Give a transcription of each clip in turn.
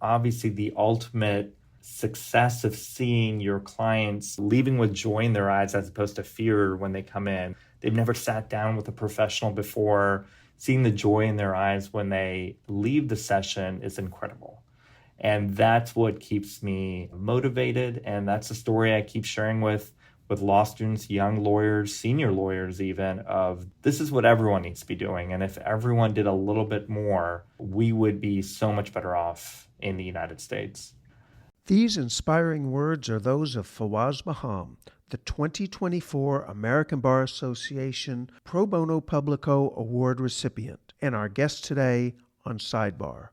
obviously the ultimate success of seeing your clients leaving with joy in their eyes as opposed to fear when they come in. They've never sat down with a professional before. Seeing the joy in their eyes when they leave the session is incredible. And that's what keeps me motivated. And that's a story I keep sharing with law students, young lawyers, senior lawyers even, of this is what everyone needs to be doing. And if everyone did a little bit more, we would be so much better off in the United States. These inspiring words are those of Fawaz Baham, the 2024 American Bar Association Pro Bono Publico Award recipient, and our guest today on Sidebar.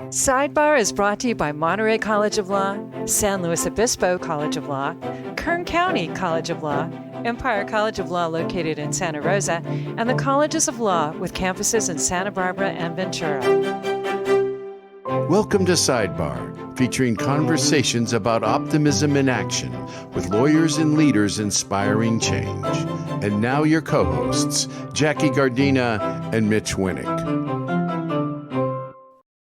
Sidebar is brought to you by Monterey College of Law, San Luis Obispo College of Law, Kern County College of Law, Empire College of Law located in Santa Rosa, and the Colleges of Law with campuses in Santa Barbara and Ventura. Welcome to Sidebar, featuring conversations about optimism in action with lawyers and leaders inspiring change. And now your co-hosts, Jackie Gardina and Mitch Winnick.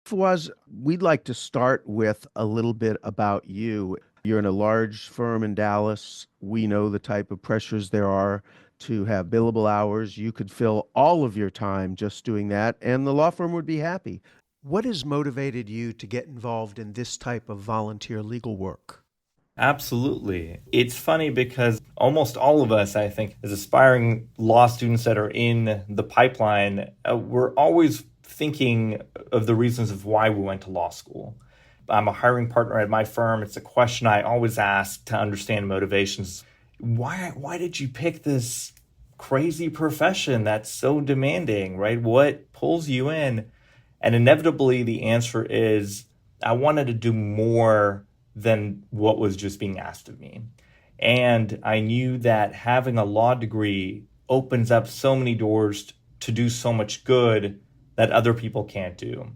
Fawaz, we'd like to start with a little bit about you. You're in a large firm in Dallas. We know the type of pressures there are to have billable hours. You could fill all of your time just doing that, and the law firm would be happy. What has motivated you to get involved in this type of volunteer legal work? Absolutely. It's funny because almost all of us, I think, as aspiring law students that are in the pipeline, we're always thinking of the reasons of why we went to law school. I'm a hiring partner at my firm. It's a question I always ask to understand motivations. Why did you pick this crazy profession that's so demanding, right? What pulls you in? And inevitably, the answer is I wanted to do more than what was just being asked of me. And I knew that having a law degree opens up so many doors to do so much good that other people can't do.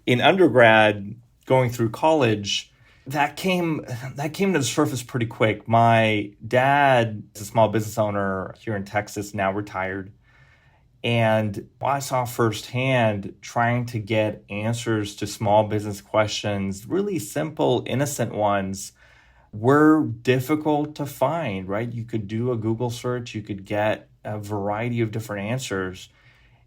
In undergrad, going through college, that came to the surface pretty quick. My dad is a small business owner here in Texas, now retired. And I saw firsthand trying to get answers to small business questions, really simple, innocent ones, were difficult to find, right? You could do a Google search, you could get a variety of different answers.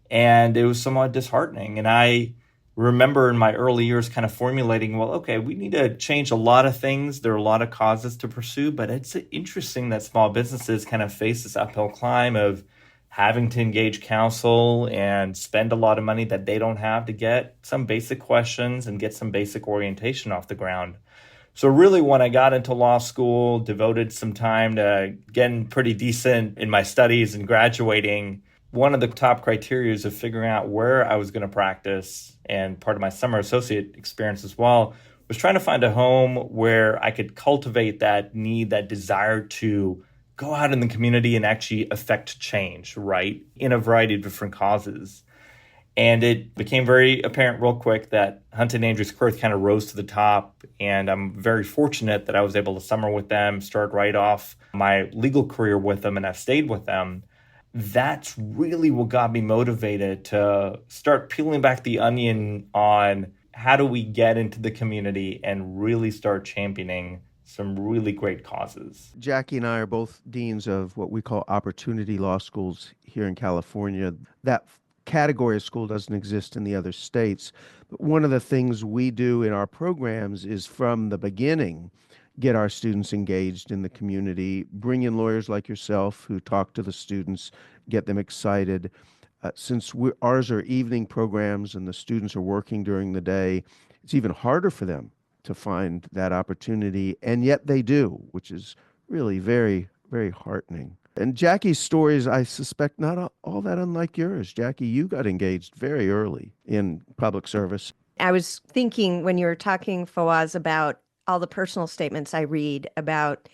And it was somewhat disheartening. And I remember in my early years kind of formulating, well, okay, we need to change a lot of things. There are a lot of causes to pursue, but it's interesting that small businesses kind of face this uphill climb of having to engage counsel and spend a lot of money that they don't have to get some basic questions and get some basic orientation off the ground. So really, when I got into law school, devoted some time to getting pretty decent in my studies and graduating, one of the top criteria of figuring out where I was going to practice, and part of my summer associate experience as well, was trying to find a home where I could cultivate that need, that desire to go out in the community and actually affect change, right, in a variety of different causes. And it became very apparent real quick that Hunt and Andrews Kurth kind of rose to the top. And I'm very fortunate that I was able to summer with them, start right off my legal career with them, and I've stayed with them. That's really what got me motivated to start peeling back the onion on how do we get into the community and really start championing some really great causes. Jackie and I are both deans of what we call opportunity law schools here in California. That category of school doesn't exist in the other states. But one of the things we do in our programs is from the beginning get our students engaged in the community, bring in lawyers like yourself who talk to the students, get them excited. Since ours are evening programs and the students are working during the day, it's even harder for them to find that opportunity, and yet they do, which is really very, very heartening. And Jackie's story is, I suspect, not all that unlike yours. Jackie, you got engaged very early in public service. I was thinking when you were talking, Fawaz, about all the personal statements I read about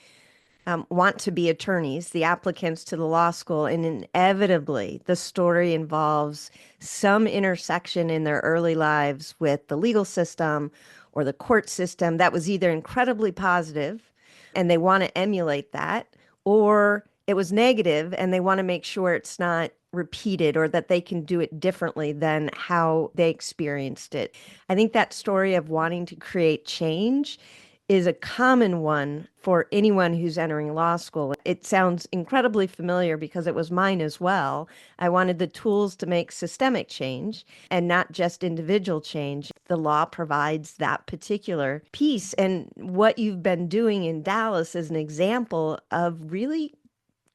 want to be attorneys, the applicants to the law school, and inevitably the story involves some intersection in their early lives with the legal system or the court system that was either incredibly positive and they want to emulate that, or it was negative and they want to make sure it's not repeated or that they can do it differently than how they experienced it. I think that story of wanting to create change is a common one for anyone who's entering law school. It sounds incredibly familiar because it was mine as well. I wanted the tools to make systemic change and not just individual change. The law provides that particular piece. And what you've been doing in Dallas is an example of really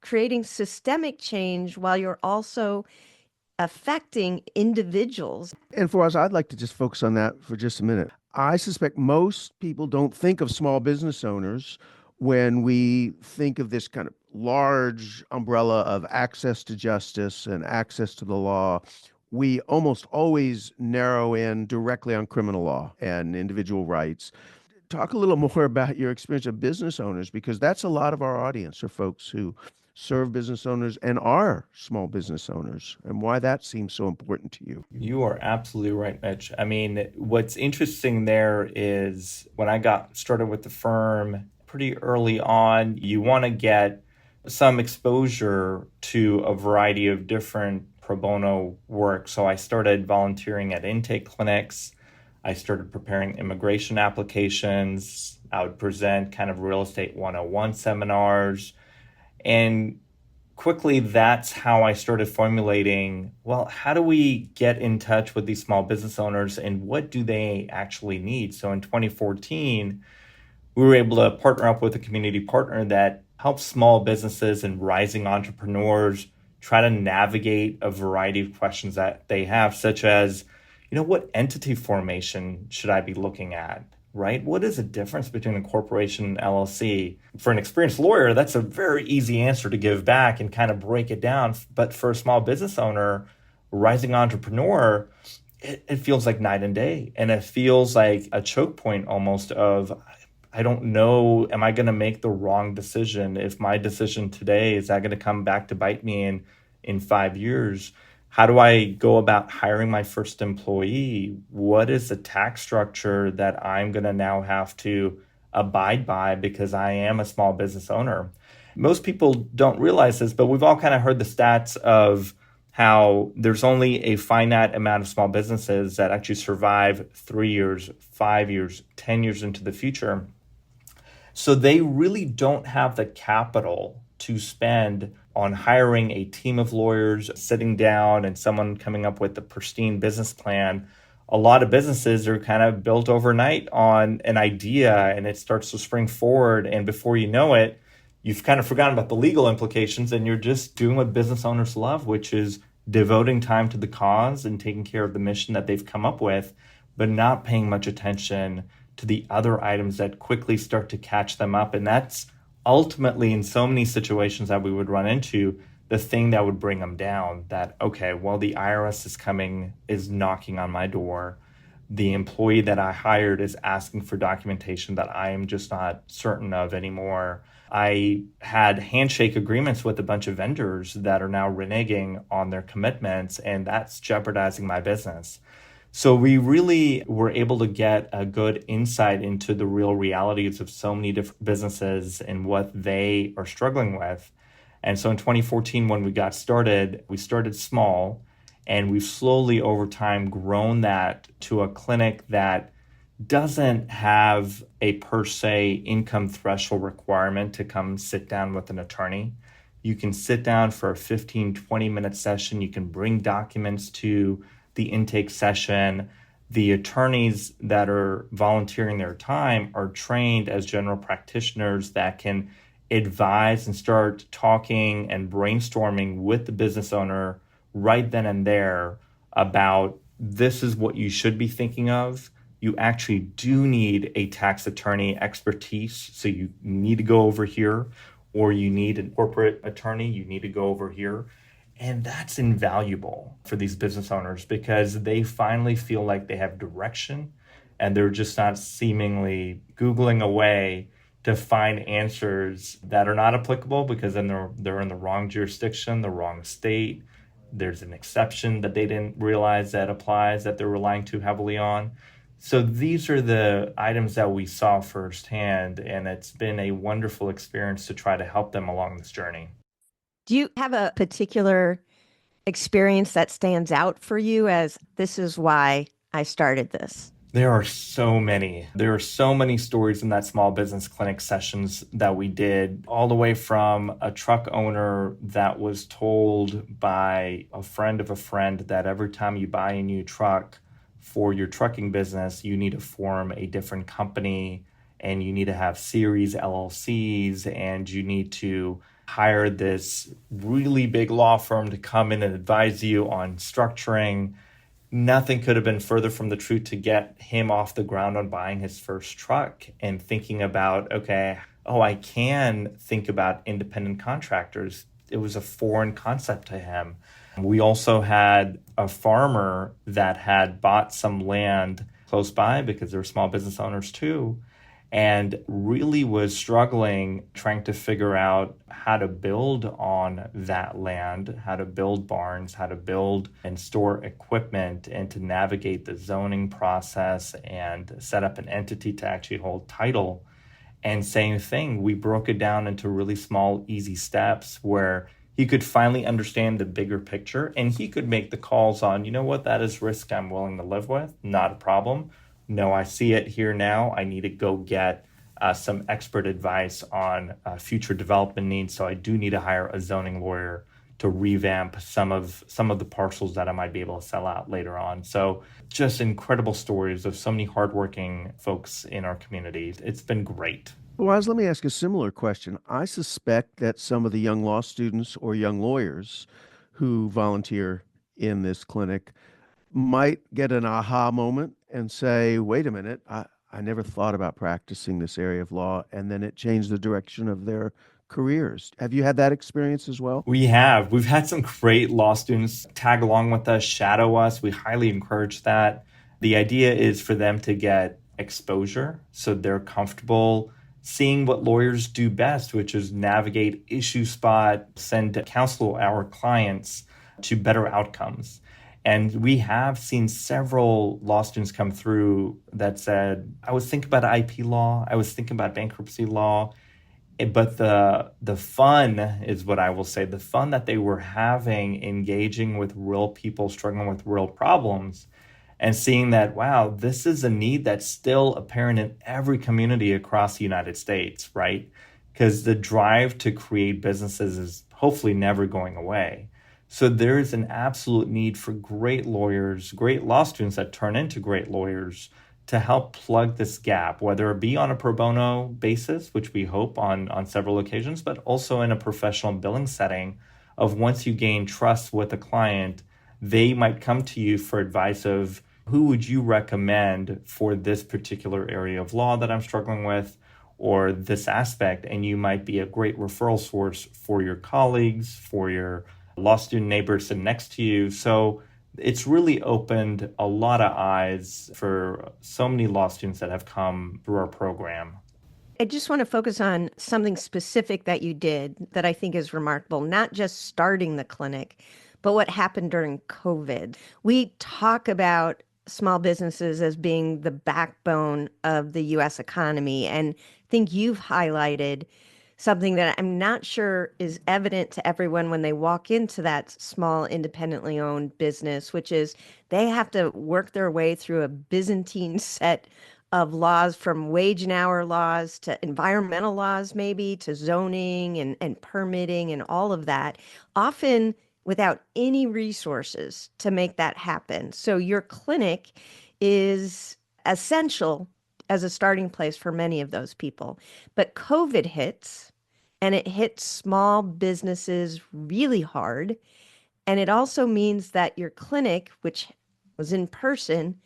creating systemic change while you're also affecting individuals. And for us, I'd like to just focus on that for just a minute. I suspect most people don't think of small business owners when we think of this kind of large umbrella of access to justice and access to the law. We almost always narrow in directly on criminal law and individual rights. Talk a little more about your experience of business owners, because that's a lot of our audience are folks who serve business owners and are small business owners, and why that seems so important to you. You are absolutely right, Mitch. I mean, what's interesting there is when I got started with the firm pretty early on, you want to get some exposure to a variety of different pro bono work. So I started volunteering at intake clinics. I started preparing immigration applications. I would present kind of real estate 101 seminars. And quickly, that's how I started formulating, well, how do we get in touch with these small business owners and what do they actually need? So in 2014, we were able to partner up with a community partner that helps small businesses and rising entrepreneurs try to navigate a variety of questions that they have, such as, what entity formation should I be looking at? Right? What is the difference between a corporation and LLC? For an experienced lawyer, that's a very easy answer to give back and kind of break it down. But for a small business owner, rising entrepreneur, it feels like night and day. And it feels like a choke point almost of, I don't know, am I going to make the wrong decision? If my decision today, is that going to come back to bite me in 5 years? How do I go about hiring my first employee? What is the tax structure that I'm going to now have to abide by because I am a small business owner? Most people don't realize this, but we've all kind of heard the stats of how there's only a finite amount of small businesses that actually survive 3 years, 5 years, 10 years into the future. So they really don't have the capital to spend on hiring a team of lawyers, sitting down and someone coming up with a pristine business plan. A lot of businesses are kind of built overnight on an idea and it starts to spring forward. And before you know it, you've kind of forgotten about the legal implications and you're just doing what business owners love, which is devoting time to the cause and taking care of the mission that they've come up with, but not paying much attention to the other items that quickly start to catch them up. And that's ultimately, in so many situations that we would run into, the thing that would bring them down. That, okay, well, the IRS is knocking on my door. The employee that I hired is asking for documentation that I am just not certain of anymore. I had handshake agreements with a bunch of vendors that are now reneging on their commitments, and that's jeopardizing my business. So we really were able to get a good insight into the real realities of so many different businesses and what they are struggling with. And so in 2014, when we got started, we started small, and we've slowly over time grown that to a clinic that doesn't have a per se income threshold requirement to come sit down with an attorney. You can sit down for a 15, 20-minute session. You can bring documents to the intake session. The attorneys that are volunteering their time are trained as general practitioners that can advise and start talking and brainstorming with the business owner right then and there about this is what you should be thinking of. You actually do need a tax attorney expertise, so you need to go over here, or you need a corporate attorney, you need to go over here. And that's invaluable for these business owners because they finally feel like they have direction and they're just not seemingly Googling away to find answers that are not applicable because then they're in the wrong jurisdiction, the wrong state. There's an exception that they didn't realize that applies that they're relying too heavily on. So these are the items that we saw firsthand, and it's been a wonderful experience to try to help them along this journey. Do you have a particular experience that stands out for you as this is why I started this? There are so many. There are so many stories in that small business clinic sessions that we did, all the way from a truck owner that was told by a friend of a friend that every time you buy a new truck for your trucking business, you need to form a different company and you need to have series LLCs and you need to hire this really big law firm to come in and advise you on structuring. Nothing could have been further from the truth to get him off the ground on buying his first truck and thinking about, okay, oh, I can think about independent contractors. It was a foreign concept to him. We also had a farmer that had bought some land close by because they're small business owners too, and really was struggling trying to figure out how to build on that land, how to build barns, how to build and store equipment, and to navigate the zoning process and set up an entity to actually hold title. And same thing, we broke it down into really small, easy steps where he could finally understand the bigger picture and he could make the calls on, you know what, that is risk I'm willing to live with, not a problem. No, I see it here now. I need to go get some expert advice on future development needs. So I do need to hire a zoning lawyer to revamp some of the parcels that I might be able to sell out later on. So just incredible stories of so many hardworking folks in our community. It's been great. Well, let me ask a similar question. I suspect that some of the young law students or young lawyers who volunteer in this clinic might get an aha moment and say, wait a minute, I never thought about practicing this area of law, and then it changed the direction of their careers. Have you had that experience as well? We have. We've had some great law students tag along with us, shadow us. We highly encourage that. The idea is for them to get exposure so they're comfortable seeing what lawyers do best, which is navigate, issue spot, send counsel our clients to better outcomes. And we have seen several law students come through that said, I was thinking about IP law, I was thinking about bankruptcy law, but the fun is what I will say, the fun that they were having engaging with real people struggling with real problems and seeing that, wow, this is a need that's still apparent in every community across the United States, right? Because the drive to create businesses is hopefully never going away. So there is an absolute need for great lawyers, great law students that turn into great lawyers to help plug this gap, whether it be on a pro bono basis, which we hope on several occasions, but also in a professional billing setting of once you gain trust with a client, they might come to you for advice of who would you recommend for this particular area of law that I'm struggling with or this aspect, and you might be a great referral source for your colleagues, for your law student neighbors sitting next to you. So it's really opened a lot of eyes for so many law students that have come through our program. I just want to focus on something specific that you did that I think is remarkable, not just starting the clinic, but what happened during COVID. We talk about small businesses as being the backbone of the U.S. economy, and I think you've highlighted something that I'm not sure is evident to everyone when they walk into that small independently owned business, which is they have to work their way through a Byzantine set of laws, from wage and hour laws to environmental laws, maybe to zoning and permitting and all of that, often without any resources to make that happen. So your clinic is essential as a starting place for many of those people. But COVID hits, and it hits small businesses really hard. And it also means that your clinic, which was in person,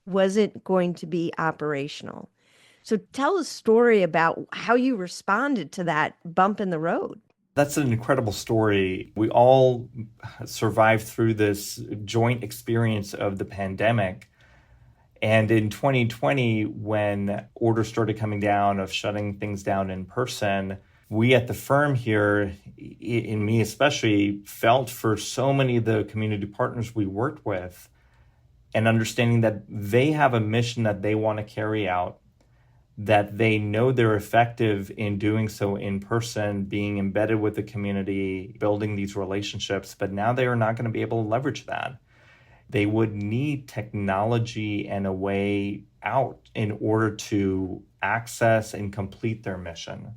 wasn't going to be operational. So tell a story about how you responded to that bump in the road. That's an incredible story. We all survived through this joint experience of the pandemic. And in 2020, when orders started coming down of shutting things down in person, we at the firm here, and me especially, felt for so many of the community partners we worked with and understanding that they have a mission that they want to carry out. that they know they're effective in doing so in person, being embedded with the community, building these relationships, but now they are not going to be able to leverage that. They would need technology and a way out in order to access and complete their mission.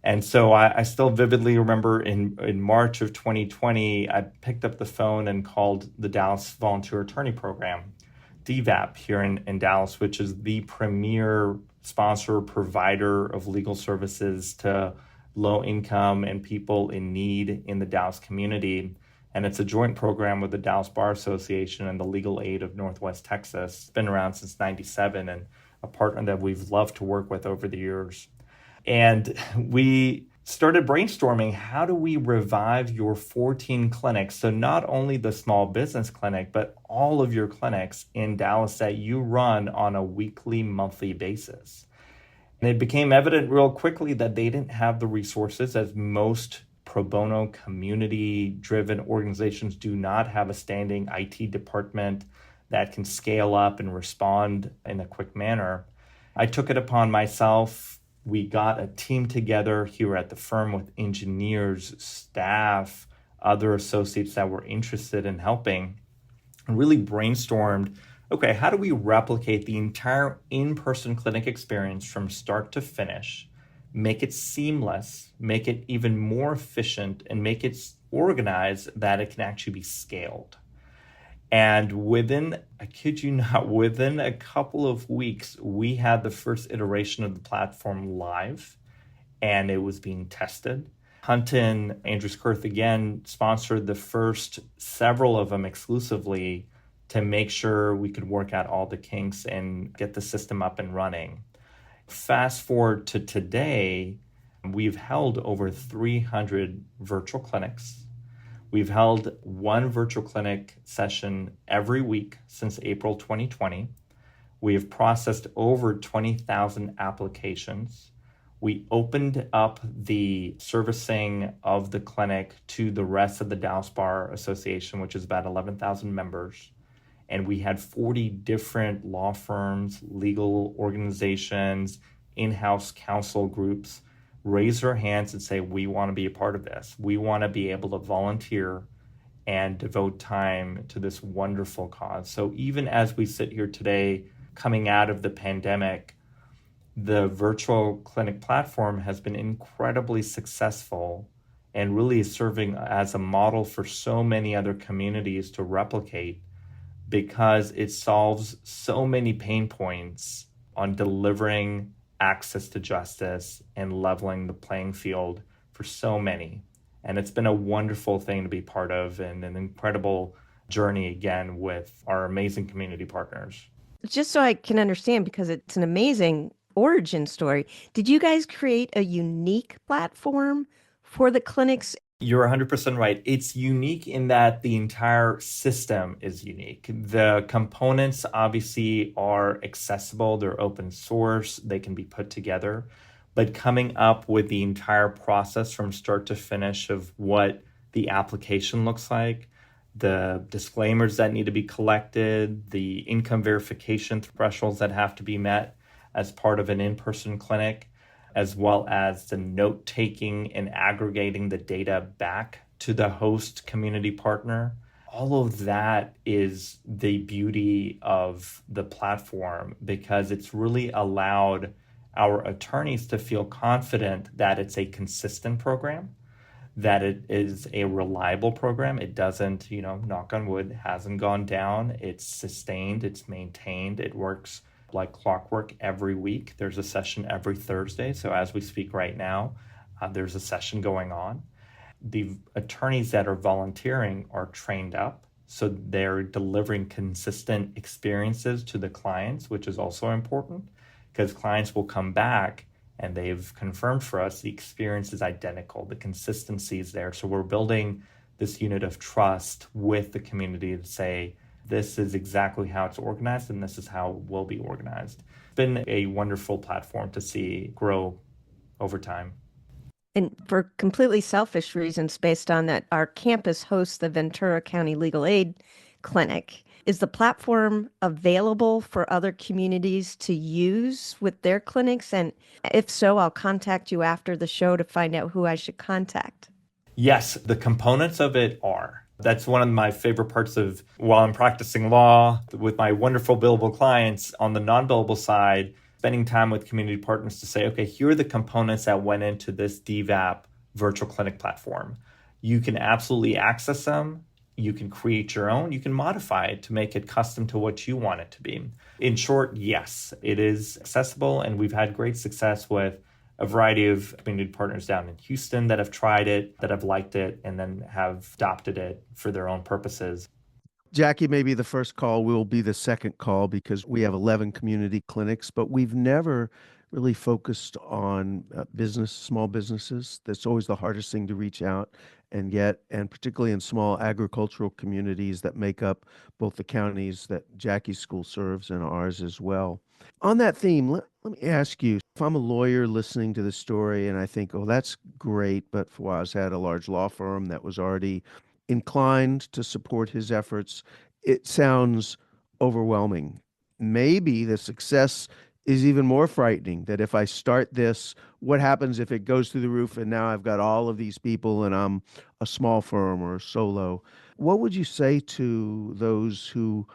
And so I still vividly remember in March of 2020, I picked up the phone and called the Dallas Volunteer Attorney Program, DVAP, here in Dallas, which is the premier sponsor, provider of legal services to low income and people in need in the Dallas community. And it's a joint program with the Dallas Bar Association and the Legal Aid of Northwest Texas. It's been around since '97 and a partner that we've loved to work with over the years. And we started brainstorming, how do we revive your 14 clinics? So not only the small business clinic, but all of your clinics in Dallas that you run on a weekly, monthly basis. And it became evident real quickly that they didn't have the resources, as most pro bono community-driven organizations do not have a standing IT department that can scale up and respond in a quick manner. I took it upon myself. We got a team together here at the firm with engineers, staff, other associates that were interested in helping, and really brainstormed, okay, how do we replicate the entire in-person clinic experience from start to finish, make it seamless, make it even more efficient, and make it organized that it can actually be scaled. And within, I kid you not, within a couple of weeks, we had the first iteration of the platform live, and it was being tested. Hunton, Andrews Kurth, again, sponsored the first several of them exclusively to make sure we could work out all the kinks and get the system up and running. Fast forward to today, we've held over 300 virtual clinics. We've held one virtual clinic session every week since April 2020. We have processed over 20,000 applications. We opened up the servicing of the clinic to the rest of the Dallas Bar Association, which is about 11,000 members. And we had 40 different law firms, legal organizations, in-house counsel groups raise their hands and say, we want to be a part of this. We want to be able to volunteer and devote time to this wonderful cause. So even as we sit here today, coming out of the pandemic, the virtual clinic platform has been incredibly successful and really is serving as a model for so many other communities to replicate, because it solves so many pain points on delivering access to justice and leveling the playing field for so many. And it's been a wonderful thing to be part of, and an incredible journey again with our amazing community partners. Just so I can understand, because it's an amazing origin story, did you guys create a unique platform for the clinics? You're 100% right. It's unique in that the entire system is unique. The components obviously are accessible, they're open source, they can be put together. But coming up with the entire process from start to finish of what the application looks like, the disclaimers that need to be collected, the income verification thresholds that have to be met as part of an in-person clinic, as well as the note-taking and aggregating the data back to the host community partner. All of that is the beauty of the platform, because it's really allowed our attorneys to feel confident that it's a consistent program, that it is a reliable program. It doesn't, knock on wood, hasn't gone down. It's sustained, it's maintained, it works like clockwork every week. There's a session every Thursday. So as we speak right now, there's a session going on. The attorneys that are volunteering are trained up, so they're delivering consistent experiences to the clients, which is also important, because clients will come back and they've confirmed for us the experience is identical, the consistency is there. So we're building this unit of trust with the community to say, this is exactly how it's organized, and this is how it will be organized. It's been a wonderful platform to see grow over time. And for completely selfish reasons, based on that, our campus hosts the Ventura County Legal Aid Clinic. Is the platform available for other communities to use with their clinics? And if so, I'll contact you after the show to find out who I should contact. Yes, the components of it are. That's one of my favorite parts of while I'm practicing law with my wonderful billable clients on the non-billable side, spending time with community partners to say, okay, here are the components that went into this DVAP virtual clinic platform. You can absolutely access them. You can create your own. You can modify it to make it custom to what you want it to be. In short, yes, it is accessible, and we've had great success with a variety of community partners down in Houston that have tried it, that have liked it, and then have adopted it for their own purposes. Jackie may be the first call. We'll be the second call because we have 11 community clinics, but we've never really focused on small businesses. That's always the hardest thing to reach out and get, and particularly in small agricultural communities that make up both the counties that Jackie's school serves and ours as well. On that theme, let me ask you, if I'm a lawyer listening to the story and I think, oh, that's great, but Fawaz had a large law firm that was already inclined to support his efforts, it sounds overwhelming. Maybe the success is even more frightening, that if I start this, what happens if it goes through the roof and now I've got all of these people and I'm a small firm or a solo? What would you say to those who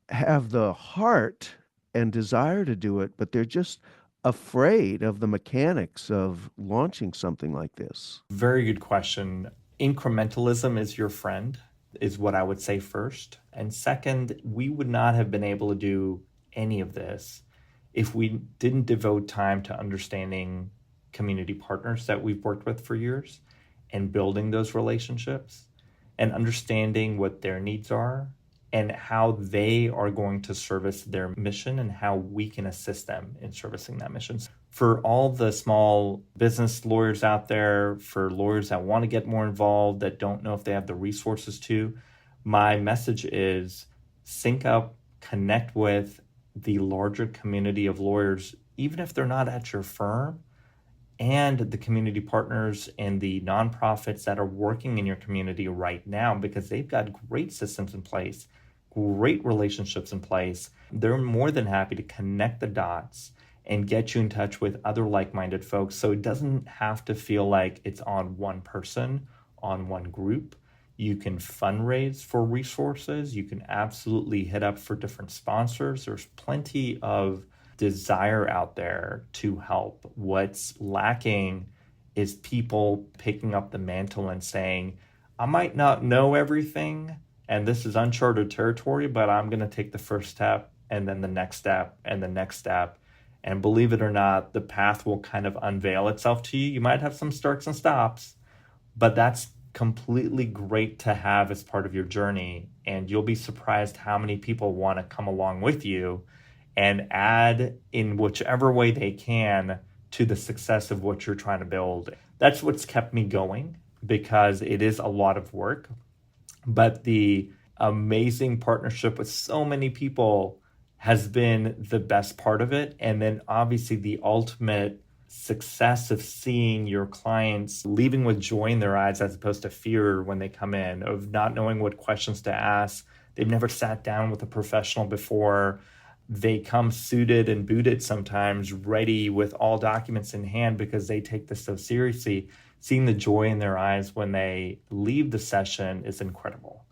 have the heart and desire to do it, but they're just afraid of the mechanics of launching something like this? Very good question. Incrementalism is your friend, is what I would say first. And second, we would not have been able to do any of this if we didn't devote time to understanding community partners that we've worked with for years and building those relationships and understanding what their needs are and how they are going to service their mission and how we can assist them in servicing that mission. For all the small business lawyers out there, for lawyers that want to get more involved, that don't know if they have the resources to, my message is sync up, connect with the larger community of lawyers, even if they're not at your firm, and the community partners and the nonprofits that are working in your community right now, because they've got great systems in place, great relationships in place. They're more than happy to connect the dots and get you in touch with other like-minded folks. So it doesn't have to feel like it's on one person, on one group. You can fundraise for resources. You can absolutely hit up for different sponsors. There's plenty of desire out there to help. What's lacking is people picking up the mantle and saying, I might not know everything, and this is uncharted territory, but I'm going to take the first step and then the next step and the next step. And believe it or not, the path will kind of unveil itself to you. You might have some starts and stops, but that's completely great to have as part of your journey. And you'll be surprised how many people want to come along with you and add in whichever way they can to the success of what you're trying to build. That's what's kept me going, because it is a lot of work. But the amazing partnership with so many people has been the best part of it. And then obviously the ultimate success of seeing your clients leaving with joy in their eyes as opposed to fear when they come in, of not knowing what questions to ask. They've never sat down with a professional before. They come suited and booted sometimes, ready with all documents in hand because they take this so seriously. Seeing the joy in their eyes when they leave the session is incredible.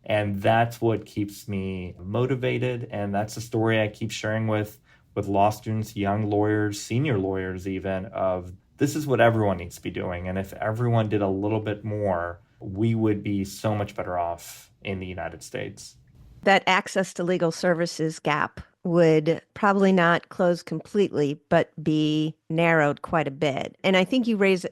And that's what keeps me motivated. And that's the story I keep sharing with law students, young lawyers, senior lawyers even, of this is what everyone needs to be doing. And if everyone did a little bit more, we would be so much better off in the United States. That access to legal services gap would probably not close completely, but be narrowed quite a bit. And I think you raise,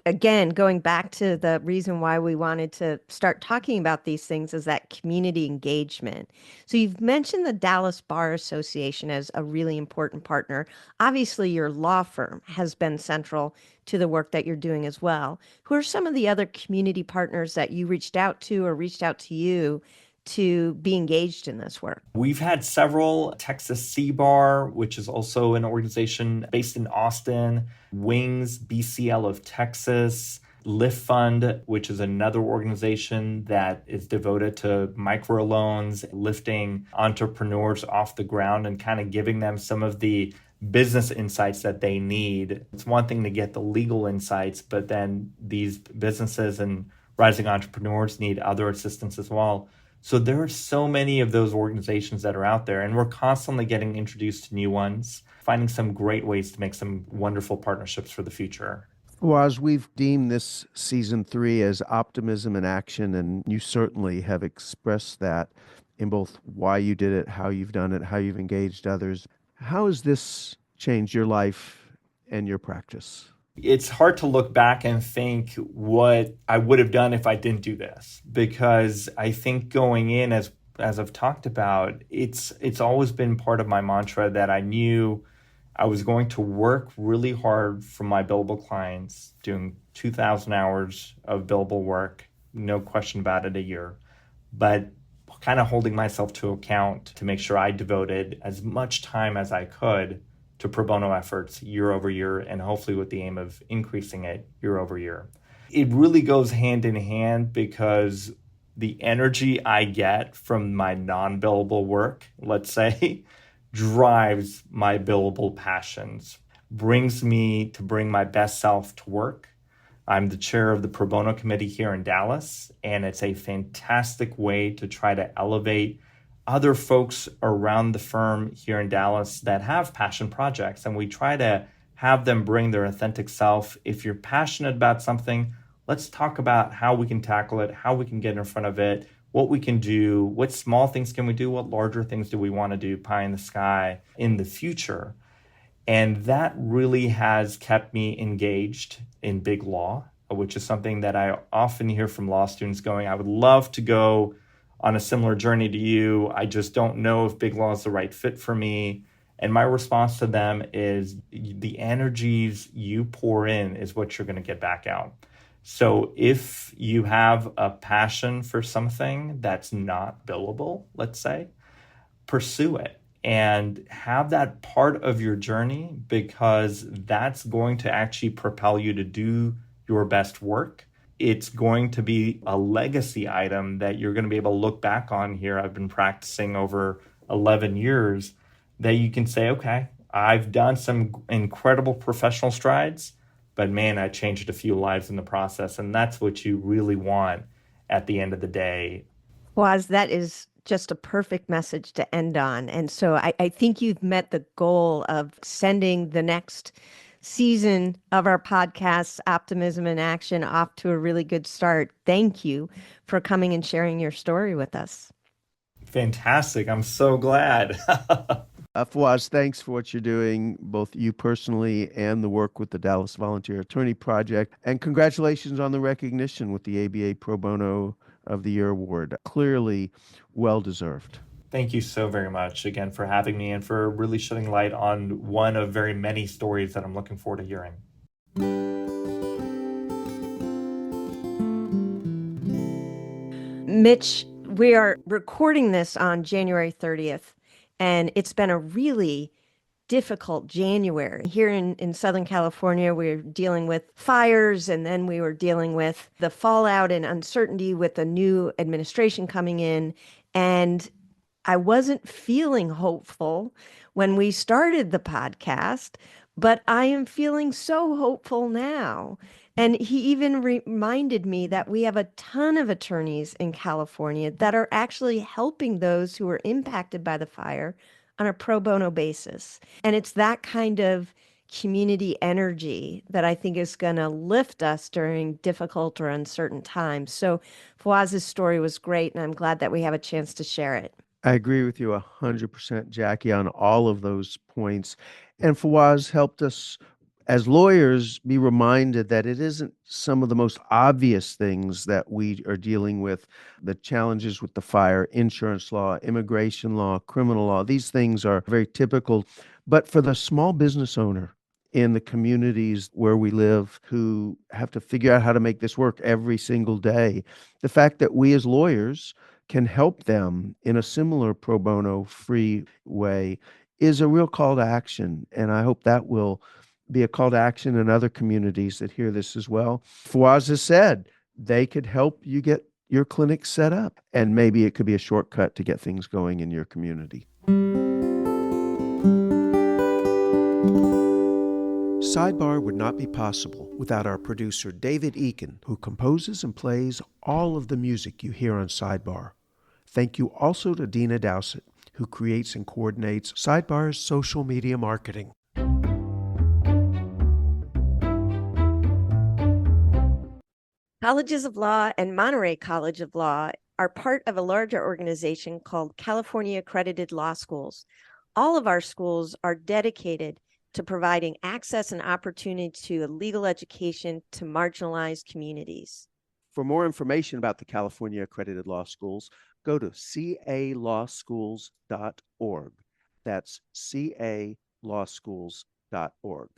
again, going back to the reason why we wanted to start talking about these things, is that community engagement. So you've mentioned the Dallas Bar Association as a really important partner. Obviously, your law firm has been central to the work that you're doing as well. Who are some of the other community partners that you reached out to or reached out to you to be engaged in this work? We've had several. Texas C-Bar, which is also an organization based in Austin, Wings, BCL of Texas, Lift Fund, which is another organization that is devoted to microloans, lifting entrepreneurs off the ground and kind of giving them some of the business insights that they need. It's one thing to get the legal insights, but then these businesses and rising entrepreneurs need other assistance as well. So there are so many of those organizations that are out there, and we're constantly getting introduced to new ones, finding some great ways to make some wonderful partnerships for the future. Well, as we've deemed this season 3 as optimism in action, and you certainly have expressed that in both why you did it, how you've done it, how you've engaged others. How has this changed your life and your practice? It's hard to look back and think what I would have done if I didn't do this, because I think going in, as I've talked about, it's always been part of my mantra that I knew I was going to work really hard for my billable clients, doing 2,000 hours of billable work, no question about it, a year, but kind of holding myself to account to make sure I devoted as much time as I could to pro bono efforts year over year, and hopefully with the aim of increasing it year over year. It really goes hand in hand, because the energy I get from my non-billable work, let's say, drives my billable passions, brings me to bring my best self to work. I'm the chair of the pro bono committee here in Dallas, and it's a fantastic way to try to elevate other folks around the firm here in Dallas that have passion projects. And we try to have them bring their authentic self. If you're passionate about something, let's talk about how we can tackle it, how we can get in front of it, what we can do, what small things can we do, what larger things do we want to do, pie in the sky in the future. And that really has kept me engaged in big law, which is something that I often hear from law students going, I would love to go on a similar journey to you. I just don't know if big law is the right fit for me. And my response to them is the energies you pour in is what you're going to get back out. So if you have a passion for something that's not billable, let's say, pursue it and have that part of your journey, because that's going to actually propel you to do your best work. It's going to be a legacy item that you're going to be able to look back on here. I've been practicing over 11 years that you can say, okay, I've done some incredible professional strides, but man, I changed a few lives in the process. And that's what you really want at the end of the day. Waz, that is just a perfect message to end on. And so I think you've met the goal of sending the next season of our podcast, Optimism in Action, off to a really good start. Thank you for coming and sharing your story with us. Fantastic. I'm so glad. Fawaz, thanks for what you're doing, both you personally and the work with the Dallas Volunteer Attorney Project. And congratulations on the recognition with the ABA Pro Bono of the Year Award. Clearly well-deserved. Thank you so very much again for having me and for really shedding light on one of very many stories that I'm looking forward to hearing. Mitch, we are recording this on January 30th, and it's been a really difficult January. Here in Southern California, we're dealing with fires, and then we were dealing with the fallout and uncertainty with the new administration coming in. And I wasn't feeling hopeful when we started the podcast, but I am feeling so hopeful now. And he even reminded me that we have a ton of attorneys in California that are actually helping those who were impacted by the fire on a pro bono basis. And it's that kind of community energy that I think is going to lift us during difficult or uncertain times. So Fawaz's story was great, and I'm glad that we have a chance to share it. I agree with you 100%, Jackie, on all of those points. And Fawaz helped us as lawyers be reminded that it isn't some of the most obvious things that we are dealing with, the challenges with the fire, insurance law, immigration law, criminal law. These things are very typical. But for the small business owner in the communities where we live who have to figure out how to make this work every single day, the fact that we as lawyers can help them in a similar pro bono free way is a real call to action. And I hope that will be a call to action in other communities that hear this as well. Fawaz has said they could help you get your clinic set up, and maybe it could be a shortcut to get things going in your community. Sidebar would not be possible without our producer, David Eakin, who composes and plays all of the music you hear on Sidebar. Thank you also to Dina Dowsett, who creates and coordinates Sidebar's social media marketing. Colleges of Law and Monterey College of Law are part of a larger organization called California Accredited Law Schools. All of our schools are dedicated to providing access and opportunity to a legal education to marginalized communities. For more information about the California Accredited Law Schools, go to calawschools.org. That's calawschools.org.